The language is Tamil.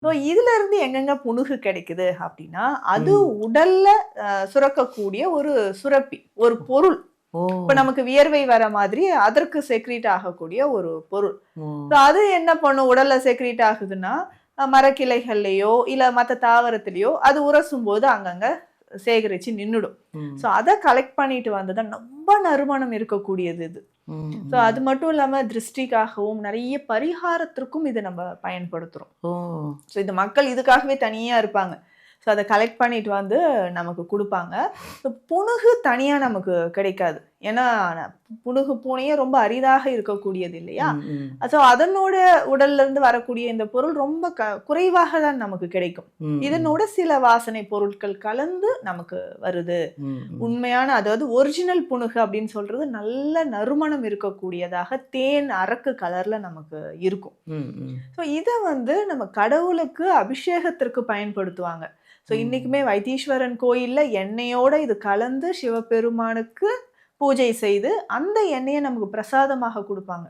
ஸோ இதுல இருந்து எங்கெங்க புணுகு கிடைக்குது அப்படின்னா, அது உடல்ல சுரக்கக்கூடிய ஒரு சுரப்பி, ஒரு பொருள். ஓ! இப்ப நமக்கு வியர்வை வர மாதிரி அதற்கு செக்ரீட் ஆகக்கூடிய ஒரு பொருள். ஓ! ஸோ அது என்ன பண்ணும் உடல்ல செக்ரீட் ஆகுதுன்னா, மரக்கிளைகள்லயோ, இல்ல மத்த தாவரத்திலயோ அது உரசும்போது அங்கங்க சேகரிச்சு நின்னுடும். ஸோ அத கலெக்ட் பண்ணிட்டு வந்து தான் ரொம்ப நறுமணம் இருக்கக்கூடியது இது. ஸோ அது மட்டும் இல்லாம திருஷ்டிக்காகவும், நெறைய பரிகாரத்திற்கும் இத நம்ம பயன்படுத்துறோம். ஓ! ஸோ இது மக்கள் இதுக்காகவே தனியா இருப்பாங்க. ஸோ அத கலெக்ட் பண்ணிட்டு வந்து நமக்கு குடுப்பாங்க. ஸோ புணுகு தனியா நமக்கு கிடைக்காது. ஏன்னா புணுகு பூனையே ரொம்ப அரிதாக இருக்கக்கூடியது இல்லையா? ஸோ அதனோட உடல்ல இருந்து வரக்கூடிய இந்த பொருள் ரொம்ப குறைவாக தான் நமக்கு கிடைக்கும். இதனோட சில வாசனை பொருட்கள் கலந்து நமக்கு வருது. உண்மையான அதாவது ஒரிஜினல் புணுகு அப்படின்னு சொல்றது நல்ல நறுமணம் இருக்கக்கூடியதாக தேன் அரக்கு கலர்ல நமக்கு இருக்கும். ஸோ இத வந்து நம்ம கடவுளுக்கு அபிஷேகத்திற்கு பயன்படுத்துவாங்க. ஸோ இன்னைக்குமே வைத்தீஸ்வரன் கோயில்ல எண்ணெயோட இது கலந்து சிவபெருமானுக்கு பூஜை செய்து அந்த எண்ணெயை நமக்கு பிரசாதமாக கொடுப்பாங்க.